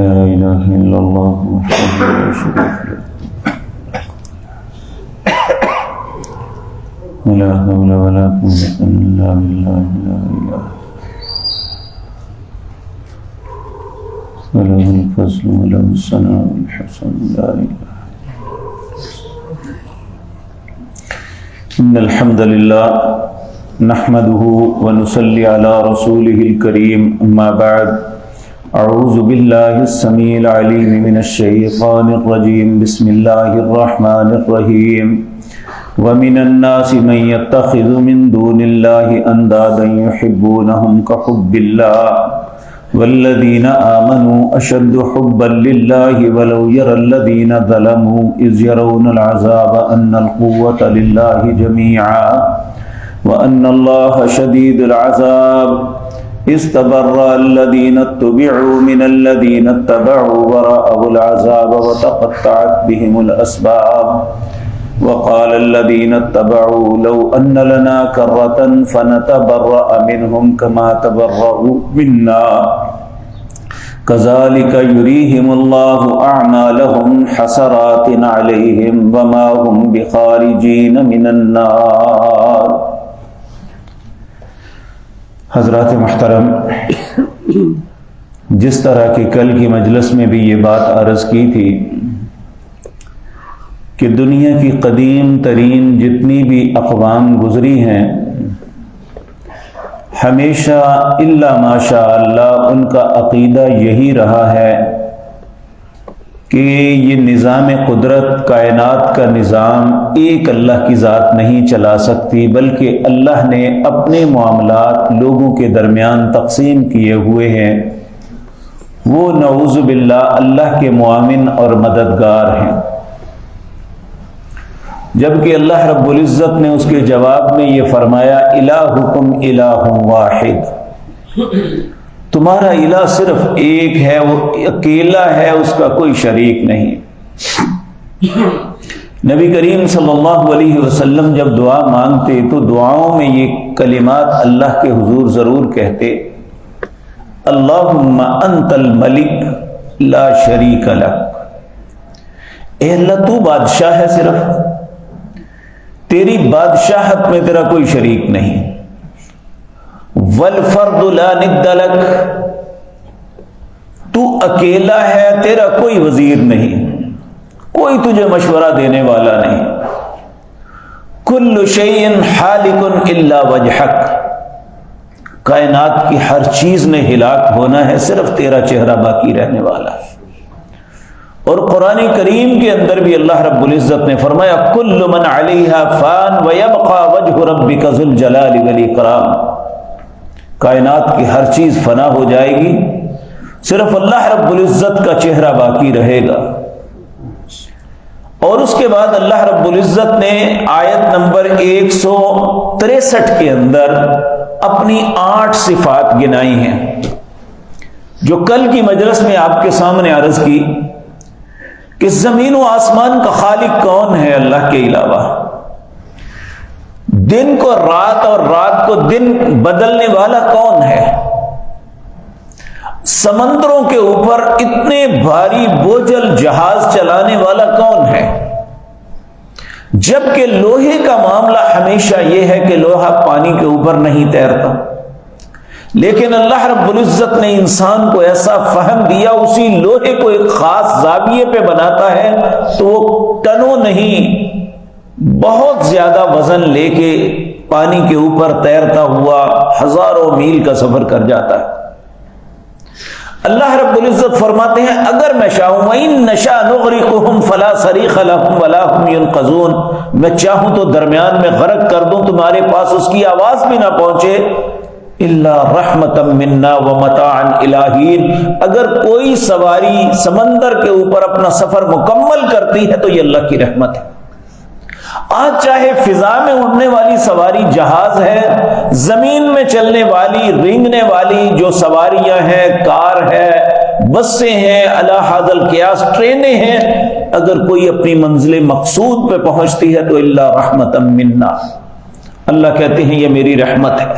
لا إله إلا الله وحده لا شريك له ولا حول ولا قوة إلا بالله لا إله وله الفضل وله الثناء الحسن لا إله. إن الحمد لله نحمده ونصلي على رسوله الكريم أما بعد أعوذ بالله السميع العليم من الشيطان الرجيم بسم الله الرحمن الرحيم ومن الناس من يتخذ من دون الله أندادا يحبونهم كحب الله والذين آمنوا أشد حبا لله ولو يرى الذين ظلموا إذ يرون العذاب أن القوة لله جميعا وأن الله شديد العذاب استبرأ الذين اتبعوا من الذين اتبعوا ورأوا العذاب وتقطعت بهم الأسباب وقال الذين اتبعوا لو أن لنا كرة فنتبرأ منهم كما تبرأوا منا كذلك يريهم الله أعمالهم حسرات عليهم وما هم بخارجين من النار. حضرات محترم، جس طرح کی کل کی مجلس میں بھی یہ بات عرض کی تھی کہ دنیا کی قدیم ترین جتنی بھی اقوام گزری ہیں ہمیشہ الا ماشاء اللہ ان کا عقیدہ یہی رہا ہے کہ یہ نظام قدرت کائنات کا نظام ایک اللہ کی ذات نہیں چلا سکتی، بلکہ اللہ نے اپنے معاملات لوگوں کے درمیان تقسیم کیے ہوئے ہیں. وہ نعوذ باللہ اللہ کے معاون اور مددگار ہیں، جبکہ اللہ رب العزت نے اس کے جواب میں یہ فرمایا الہکم الہ واحد، تمہارا الہ صرف ایک ہے، وہ اکیلا ہے، اس کا کوئی شریک نہیں. نبی کریم صلی اللہ علیہ وسلم جب دعا مانگتے تو دعاؤں میں یہ کلمات اللہ کے حضور ضرور کہتے، اللہم انت الملک لا شریک لک، اے اللہ تو بادشاہ ہے، صرف تیری بادشاہت میں تیرا کوئی شریک نہیں. والفرد لا ند لک، تو اکیلا ہے، تیرا کوئی وزیر نہیں، کوئی تجھے مشورہ دینے والا نہیں. کل شیء حالک الا وجہک، کائنات کی ہر چیز نے ہلاک ہونا ہے، صرف تیرا چہرہ باقی رہنے والا ہے. اور قرآن کریم کے اندر بھی اللہ رب العزت نے فرمایا کل من علیہا فان ویبقى وجہ ربک ذو الجلال والاکرام، کائنات کی ہر چیز فنا ہو جائے گی، صرف اللہ رب العزت کا چہرہ باقی رہے گا. اور اس کے بعد اللہ رب العزت نے آیت نمبر 163 کے اندر اپنی 8 صفات گنائی ہیں، جو کل کی مجلس میں آپ کے سامنے عرض کی کہ زمین و آسمان کا خالق کون ہے اللہ کے علاوہ، دن کو رات اور رات کو دن بدلنے والا کون ہے، سمندروں کے اوپر اتنے بھاری بوجھل جہاز چلانے والا کون ہے، جبکہ لوہے کا معاملہ ہمیشہ یہ ہے کہ لوہا پانی کے اوپر نہیں تیرتا، لیکن اللہ رب العزت نے انسان کو ایسا فہم دیا، اسی لوہے کو ایک خاص زاویے پہ بناتا ہے تو وہ ٹنوں نہیں بہت زیادہ وزن لے کے پانی کے اوپر تیرتا ہوا ہزاروں میل کا سفر کر جاتا ہے. اللہ رب العزت فرماتے ہیں اگر میں چاہوں وَإِن نَشَأْ نُغْرِقْهُمْ فَلَا صَرِيخَ لَهُمْ وَلَا هُمْ يُنْقَذُونَ، میں چاہوں تو درمیان میں غرق کر دوں، تمہارے پاس اس کی آواز بھی نہ پہنچے. الا رحمتا منا ومتاعا الی حین، اگر کوئی سواری سمندر کے اوپر اپنا سفر مکمل کرتی ہے تو یہ اللہ کی رحمت ہے. آج چاہے فضا میں اڑنے والی سواری جہاز ہے، زمین میں چلنے والی رینگنے والی جو سواریاں ہیں، کار ہے، بسیں ہیں، علی ھذا القیاس ٹرینیں ہیں، اگر کوئی اپنی منزل مقصود پہ پہنچتی ہے تو الا رحمتا منا، اللہ کہتے ہیں یہ میری رحمت ہے.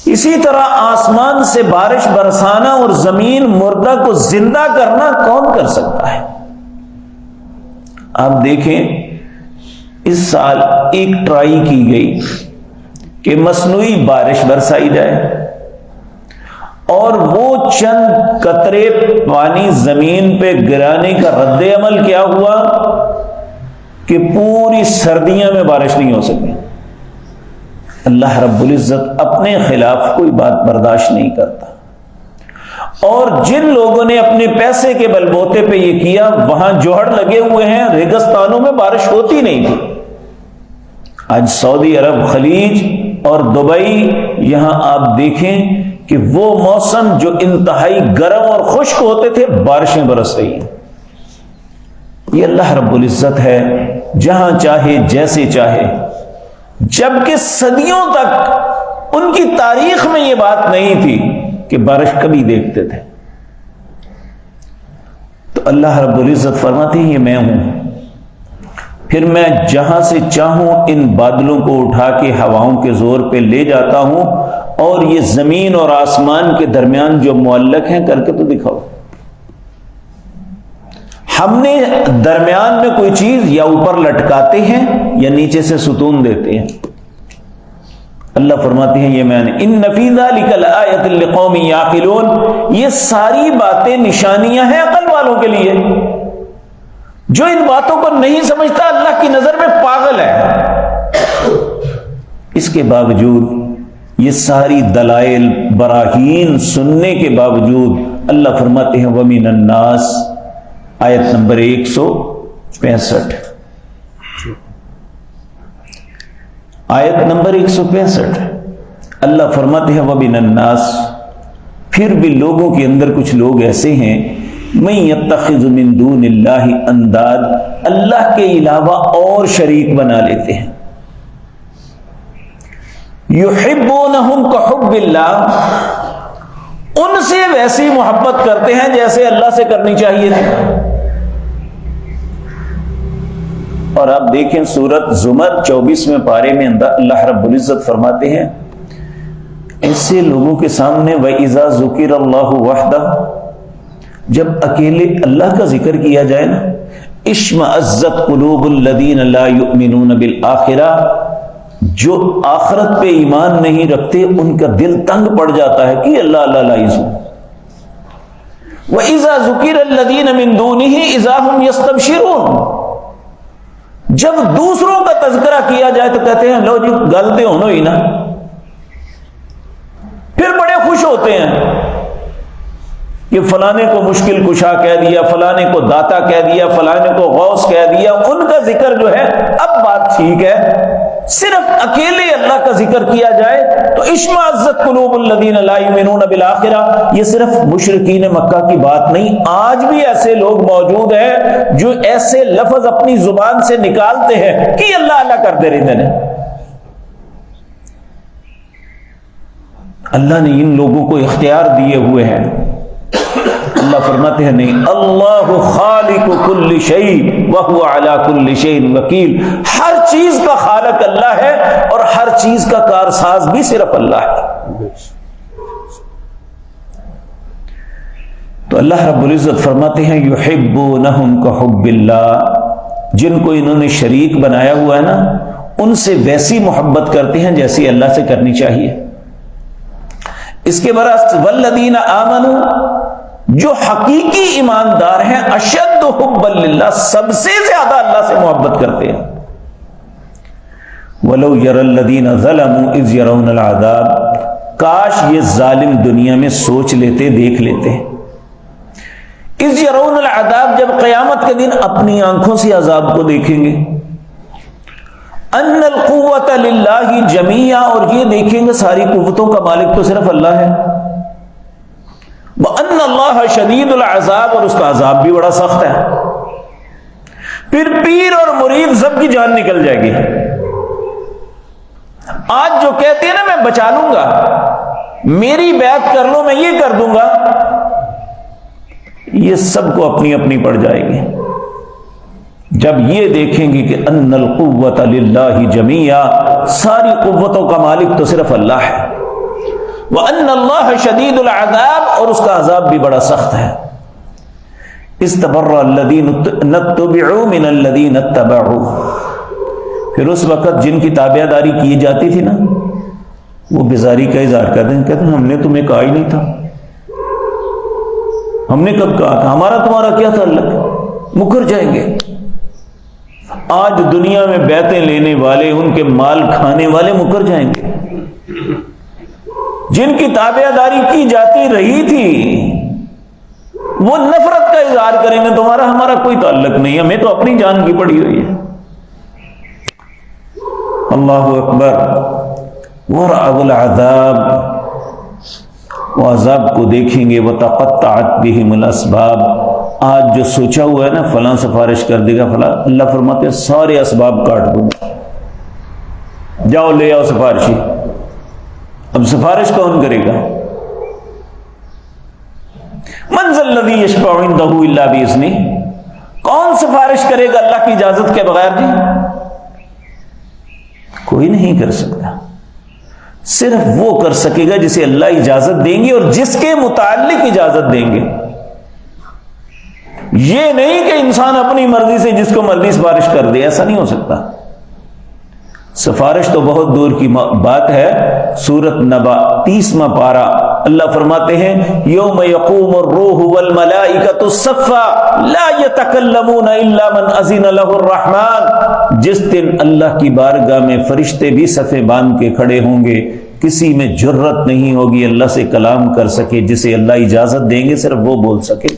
اسی طرح آسمان سے بارش برسانا اور زمین مردہ کو زندہ کرنا کون کر سکتا ہے؟ آپ دیکھیں اس سال ایک ٹرائی کی گئی کہ مصنوعی بارش برسائی جائے، اور وہ چند قطرے پانی زمین پہ گرانے کا رد عمل کیا ہوا کہ پوری سردیاں میں بارش نہیں ہو سکی۔ اللہ رب العزت اپنے خلاف کوئی بات برداشت نہیں کرتا، اور جن لوگوں نے اپنے پیسے کے بل بوتے پہ یہ کیا وہاں جوہر لگے ہوئے ہیں، ریگستانوں میں بارش ہوتی نہیں تھی۔ آج سعودی عرب، خلیج اور دبئی، یہاں آپ دیکھیں کہ وہ موسم جو انتہائی گرم اور خشک ہوتے تھے بارشیں برس رہی ہیں۔ یہ اللہ رب العزت ہے، جہاں چاہے جیسے چاہے، جبکہ صدیوں تک ان کی تاریخ میں یہ بات نہیں تھی کہ بارش کبھی دیکھتے تھے۔ تو اللہ رب العزت فرماتے ہیں یہ میں ہوں، پھر میں جہاں سے چاہوں ان بادلوں کو اٹھا کے ہواؤں کے زور پہ لے جاتا ہوں، اور یہ زمین اور آسمان کے درمیان جو معلق ہیں کر کے تو دکھاؤ۔ ہم نے درمیان میں کوئی چیز یا اوپر لٹکاتے ہیں یا نیچے سے ستون دیتے ہیں۔ اللہ فرماتے ہیں یہ میں نے، ان فی ذلک لآیۃ لقوم یعقلون، یہ ساری باتیں نشانیاں ہیں عقل والوں کے لیے۔ جو ان باتوں کو نہیں سمجھتا اللہ کی نظر میں پاگل ہے۔ اس کے باوجود یہ ساری دلائل براہین سننے کے باوجود اللہ فرماتے ہیں وَمِنَ النَّاسِ، آیت نمبر 165، آیت نمبر 165، اللہ فرماتے ہیں وَمِنَ النَّاسِ، پھر بھی لوگوں کے اندر کچھ لوگ ایسے ہیں مَن يَتَّخِذُ مِن دُونِ اللَّهِ انداد، اللہ کے علاوہ اور شریک بنا لیتے ہیں۔ يُحِبُّونَهُمْ كَحُبِّ اللَّهِ، ان سے ویسی محبت کرتے ہیں جیسے اللہ سے کرنی چاہیے تھی۔ اور آپ دیکھیں سورۃ زمر 24ویں پارے میں اللہ رب العزت فرماتے ہیں ایسے لوگوں کے سامنے وَإِذَا ذُكِرَ اللَّهُ وَحْدَهُ، جب اکیلے اللہ کا ذکر کیا جائے نا، اشمئزت قلوب الذین لا یؤمنون بالآخرہ، جو آخرت پہ ایمان نہیں رکھتے ان کا دل تنگ پڑ جاتا ہے کہ اللہ اللہ لائزو۔ وَإِذَا ذُكِرَ الَّذِينَ مِن دُونِهِ إِذَا هُمْ يَسْتَبْشِرُونَ، جب دوسروں کا تذکرہ کیا جائے تو کہتے ہیں لو جی گلتے ہونو ہی نا، پھر بڑے خوش ہوتے ہیں کہ فلانے کو مشکل کشا کہہ دیا، فلانے کو داتا کہہ دیا، فلانے کو غوث کہہ دیا، ان کا ذکر جو ہے اب بات ٹھیک ہے۔ صرف اکیلے اللہ کا ذکر کیا جائے تو اشمئزت قلوب الذین لا یؤمنون بالآخرہ، یہ صرف مشرکین مکہ کی بات نہیں، آج بھی ایسے لوگ موجود ہیں جو ایسے لفظ اپنی زبان سے نکالتے ہیں کہ اللہ اللہ کرتے رہتے ہیں۔ اللہ نے ان لوگوں کو اختیار دیے ہوئے ہیں۔ اللہ فرماتے ہیں نہیں، اللہ خالق کل شیء وہو علی کل شیء وکیل، ہر چیز کا خالق اللہ ہے اور ہر چیز کا کارساز بھی صرف اللہ ہے۔ تو اللہ رب العزت فرماتے ہیں یحبونہم کحب اللہ، جن کو انہوں نے شریک بنایا ہوا ہے نا، ان سے ویسی محبت کرتے ہیں جیسی اللہ سے کرنی چاہیے۔ اس کے برعکس والذین آمنوا، جو حقیقی ایماندار ہیں، اشد حبا للہ، سب سے زیادہ اللہ سے محبت کرتے ہیں۔ وَلَوْ يَرَى الَّذِينَ ظَلَمُوا إِذْ يَرَوْنَ الْعَذَابَ، کاش یہ ظالم دنیا میں سوچ لیتے، دیکھ لیتے، اِذْ يَرَوْنَ الْعَذَابَ، جب قیامت کے دن اپنی آنکھوں سے عذاب کو دیکھیں گے، أَنَّ الْقُوَّةَ لِلَّهِ جَمِيعًا، اور یہ دیکھیں گے ساری قوتوں کا مالک تو صرف اللہ ہے، وَأَنَّ اللَّهَ شَدِيدُ الْعَذَابِ، اور اس کا عذاب بھی بڑا سخت ہے۔ پھر پیر اور مرید سب کی جان نکل جائے گی۔ آج جو کہتے ہیں نا میں بچا لوں گا، میری بیعت کر لو میں یہ کر دوں گا، یہ سب کو اپنی اپنی پڑ جائے گی جب یہ دیکھیں گے کہ ان القوۃ للہ جمیعا، ساری قوتوں کا مالک تو صرف اللہ ہے۔ وَأَنَّ اللَّهَ شَدِيدُ الْعَذَابِ، اور اس کا عذاب بھی بڑا سخت ہے۔ اِسْتَبَرَّ الَّذِينَ اتُّبِعُوا مِنَ الَّذِينَ اتَّبَعُوا، پھر اس وقت جن کی تابع داری کی جاتی تھی نا، وہ بیزاری کا اظہار کرتے ہیں، کہتے ہیں ہم نے تمہیں کہا ہی نہیں تھا، ہم نے کب کہا تھا، ہمارا تمہارا کیا تعلق ہے، مکر جائیں گے۔ آج دنیا میں بیعتیں لینے والے، ان کے مال کھانے والے مکر جائیں گے۔ جن کی تابع داری کی جاتی رہی تھی وہ نفرت کا اظہار کریں گے، تمہارا ہمارا کوئی تعلق نہیں، ہمیں تو اپنی جان کی پڑی ہوئی ہے۔ اللہ اکبر۔ وَرَأَوُا الْعَذَابَ، وہ عذاب کو دیکھیں گے، وَتَقَطَّعَتْ بِهِمُ الْأَسْبَابُ، آج جو سوچا ہوا ہے نا فلاں سفارش کر دے گا فلاں، اللہ فرماتے ہیں سارے اسباب کاٹ دوں، جاؤ لے آؤ سفارشی۔ اب سفارش کون کرے گا؟ مَنْ ذَا الَّذِي يَشْفَعُ عِنْدَهُ إِلَّا بِإِذْنِهِ، کون سفارش کرے گا اللہ کی اجازت کے بغیر؟ جی کوئی نہیں کر سکتا، صرف وہ کر سکے گا جسے اللہ اجازت دیں گے اور جس کے متعلق اجازت دیں گے۔ یہ نہیں کہ انسان اپنی مرضی سے جس کو مرضی سفارش کر دے، ایسا نہیں ہو سکتا۔ سفارش تو بہت دور کی بات ہے۔ سورۃ نبا 30واں پارہ اللہ فرماتے ہیں یوم یقوم الروح والملائکۃ صفا لا یتکلمون الا من اذن له الرحمن، جس دن اللہ کی بارگاہ میں فرشتے بھی صفیں باندھ کے کھڑے ہوں گے، کسی میں جرت نہیں ہوگی اللہ سے کلام کر سکے، جسے اللہ اجازت دیں گے صرف وہ بول سکے۔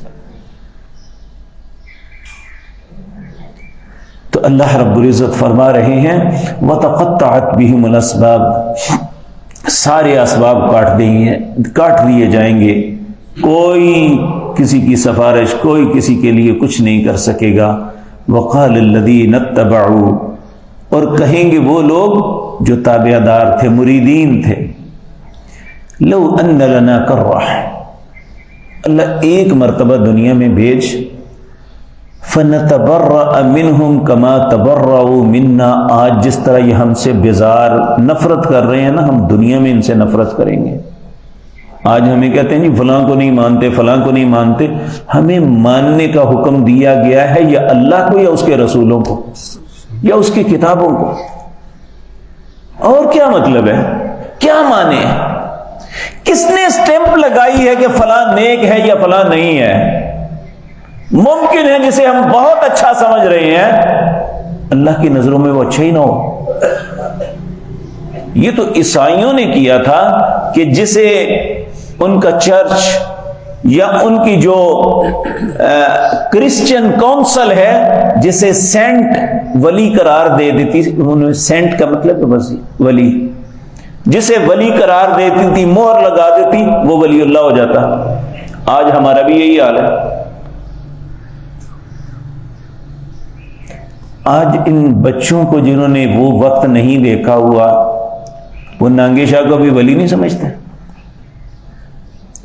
تو اللہ رب العزت فرما رہے ہیں وَتَقَطَّعَتْ بِهِمُ الْأَسْبَابُ، سارے اسباب کاٹ دیے جائیں گے، کوئی کسی کی سفارش، کوئی کسی کے لیے کچھ نہیں کر سکے گا۔ وَقَالَ الَّذِينَ اتَّبَعُوا، اور کہیں گے وہ لوگ جو تابع دار تھے، مریدین تھے، لَوْ أَنَّ لَنَا كَرَّةً، اللہ ایک مرتبہ دنیا میں بھیج، فَنَتَبَرَّأَ مِنْهُمْ كَمَا تَبَرَّؤُوا مِنَّا، آج جس طرح یہ ہم سے بیزار نفرت کر رہے ہیں نا، ہم دنیا میں ان سے نفرت کریں گے۔ آج ہمیں کہتے ہیں نہیں فلاں کو نہیں مانتے، فلاں کو نہیں مانتے، ہمیں ماننے کا حکم دیا گیا ہے یا اللہ کو یا اس کے رسولوں کو یا اس کی کتابوں کو، اور کیا مطلب ہے؟ کیا مانے؟ کس نے اسٹیمپ لگائی ہے کہ فلاں نیک ہے یا فلاں نہیں ہے؟ ممکن ہے جسے ہم بہت اچھا سمجھ رہے ہیں اللہ کی نظروں میں وہ اچھا ہی نہ ہو۔ یہ تو عیسائیوں نے کیا تھا کہ جسے ان کا چرچ یا ان کی جو کرسچن کونسل ہے جسے سینٹ ولی قرار دے دیتی، انہوں نے سینٹ کا مطلب بس ولی، جسے ولی قرار دیتی تھی، مہر لگا دیتی، وہ ولی اللہ ہو جاتا۔ آج ہمارا بھی یہی حال ہے۔ آج ان بچوں کو جنہوں نے وہ وقت نہیں دیکھا ہوا، وہ نانگے شاہ کو بھی ولی نہیں سمجھتے۔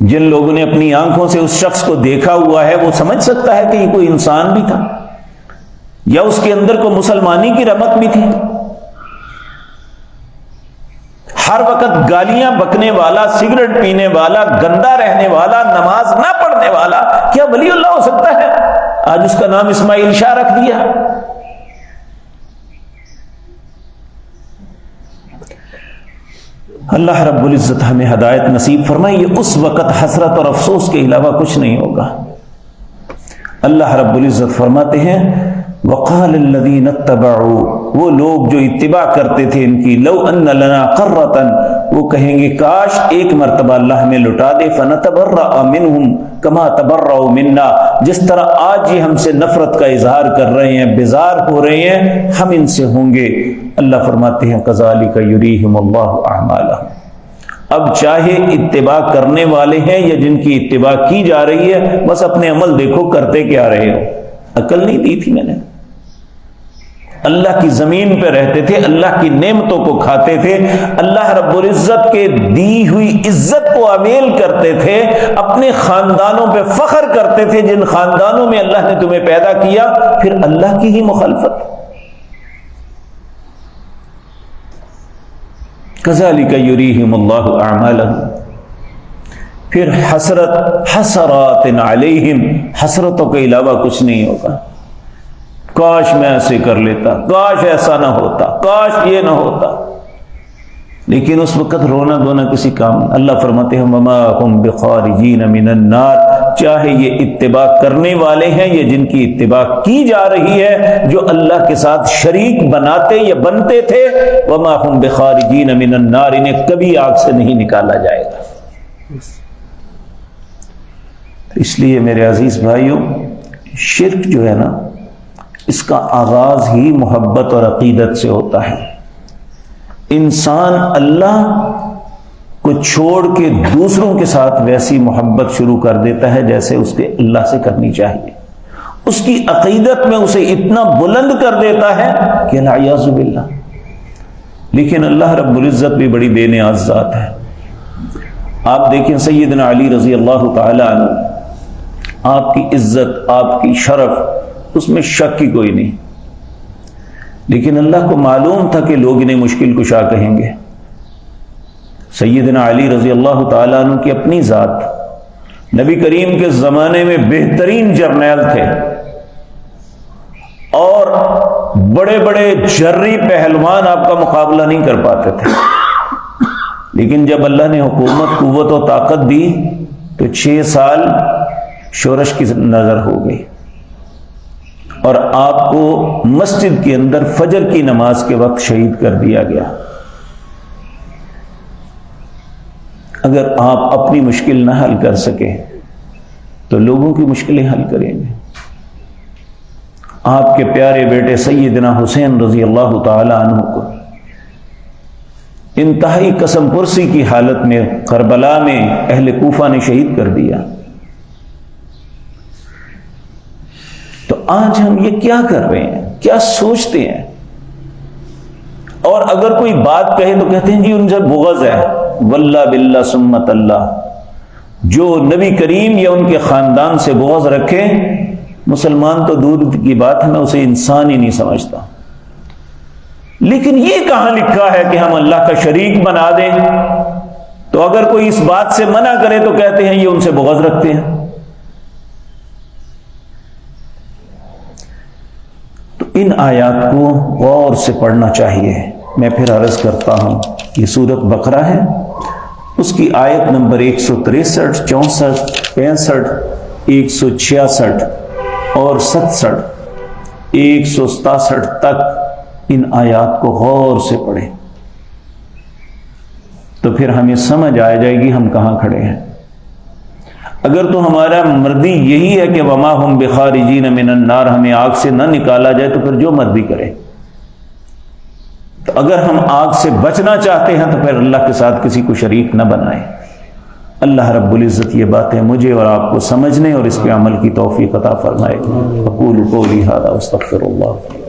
جن لوگوں نے اپنی آنکھوں سے اس شخص کو دیکھا ہوا ہے وہ سمجھ سکتا ہے کہ یہ کوئی انسان بھی تھا یا اس کے اندر کو مسلمانی کی رمق بھی تھی۔ ہر وقت گالیاں بکنے والا، سگریٹ پینے والا، گندا رہنے والا، نماز نہ پڑھنے والا کیا ولی اللہ ہو سکتا ہے؟ آج اس کا نام اسماعیل شاہ رکھ دیا۔ اللہ رب العزت ہمیں ہدایت نصیب فرمائے۔ یہ اس وقت حسرت اور افسوس کے علاوہ کچھ نہیں ہوگا۔ اللہ رب العزت فرماتے ہیں وَقَالَ الَّذِينَ اتَّبَعُوا، وہ لوگ جو اتباع کرتے تھے ان کی، لَوْ أَنَّ لَنَا قَرَّةً، وہ کہیں گے کاش ایک مرتبہ اللہ ہمیں لٹا دے، فَنَتَبَرَّأَ مِنْهُمْ كَمَا تَبَرَّؤُوا مِنَّا، جس طرح آج یہ ہم سے نفرت کا اظہار کر رہے ہیں، بیزار ہو رہے ہیں، ہم ان سے ہوں گے۔ اللہ فرماتے ہیں كَذَلِكَ يُرِيهِمُ اللَّهُ أَعْمَالَهُمْ، اب چاہے اتباع کرنے والے ہیں یا جن کی اتباع کی جا رہی ہے، بس اپنے عمل دیکھو کرتے کیا رہے ہو۔ عقل نہیں دی تھی میں نے؟ اللہ کی زمین پہ رہتے تھے، اللہ کی نعمتوں کو کھاتے تھے، اللہ رب العزت کے دی ہوئی عزت کو امیل کرتے تھے، اپنے خاندانوں پہ فخر کرتے تھے جن خاندانوں میں اللہ نے تمہیں پیدا کیا، پھر اللہ کی ہی مخالفت۔ کذالک یریہم اللہ اعمالہم، پھر حسرات علیہم، حسرتوں کے علاوہ کچھ نہیں ہوگا. کاش میں ایسے کر لیتا، کاش ایسا نہ ہوتا، کاش یہ نہ ہوتا. لیکن اس وقت رونا دھونا کسی کام نہیں. اللہ فرماتے ہیں وما هم بخارجین من النار، چاہے یہ اتباع کرنے والے ہیں یا جن کی اتباع کی جا رہی ہے، جو اللہ کے ساتھ شریک بناتے یا بنتے تھے، وما هم بخارجین من النار، انہیں کبھی آگ سے نہیں نکالا جائے گا. اس لیے میرے عزیز بھائیوں، شرک جو ہے نا، اس کا آغاز ہی محبت اور عقیدت سے ہوتا ہے. انسان اللہ کو چھوڑ کے دوسروں کے ساتھ ویسی محبت شروع کر دیتا ہے جیسے اس کے اللہ سے کرنی چاہیے. اس کی عقیدت میں اسے اتنا بلند کر دیتا ہے کہ نعوذ باللہ. لیکن اللہ رب العزت بھی بڑی بے نیاز ذات ہے. آپ دیکھیں سیدنا علی رضی اللہ تعالی عنہ، آپ کی عزت، آپ کی شرف، اس میں شک کی کوئی نہیں. لیکن اللہ کو معلوم تھا کہ لوگ انہیں مشکل کشا کہیں گے. سیدنا علی رضی اللہ تعالیٰ عنہ کی اپنی ذات، نبی کریم کے زمانے میں بہترین جرنیل تھے اور بڑے بڑے جرری پہلوان آپ کا مقابلہ نہیں کر پاتے تھے. لیکن جب اللہ نے حکومت، قوت و طاقت دی تو 6 سال شورش کی نظر ہو گئی اور آپ کو مسجد کے اندر فجر کی نماز کے وقت شہید کر دیا گیا. اگر آپ اپنی مشکل نہ حل کر سکے تو لوگوں کی مشکلیں حل کریں گے. آپ کے پیارے بیٹے سیدنا حسین رضی اللہ تعالی عنہ کو انتہائی قسم پرسی کی حالت میں کربلا میں اہل کوفہ نے شہید کر دیا. تو آج ہم یہ کیا کر رہے ہیں، کیا سوچتے ہیں؟ اور اگر کوئی بات کہے تو کہتے ہیں جی ان سے بغض ہے. واللہ باللہ سمت اللہ، جو نبی کریم یا ان کے خاندان سے بغض رکھے، مسلمان تو دور کی بات ہے، میں اسے انسان ہی نہیں سمجھتا. لیکن یہ کہاں لکھا ہے کہ ہم اللہ کا شریک بنا دیں؟ تو اگر کوئی اس بات سے منع کرے تو کہتے ہیں یہ ان سے بغض رکھتے ہیں. تو ان آیات کو غور سے پڑھنا چاہیے. میں پھر عرض کرتا ہوں، یہ سورۃ بقرہ ہے، اس کی آیت نمبر 163، 64، 65، 166 اور 67، 167 تک ان آیات کو غور سے پڑھیں تو پھر ہمیں سمجھ آ جائے گی ہم کہاں کھڑے ہیں. اگر تو ہمارا مرضی یہی ہے کہ وما ہم بخارجین من النار، ہمیں آگ سے نہ نکالا جائے تو پھر جو مرضی کرے. تو اگر ہم آگ سے بچنا چاہتے ہیں تو پھر اللہ کے ساتھ کسی کو شریک نہ بنائیں. اللہ رب العزت یہ باتیں مجھے اور آپ کو سمجھنے اور اس پہ عمل کی توفیق عطا فرمائے. اقول قولی ھذا واستغفر اللہ.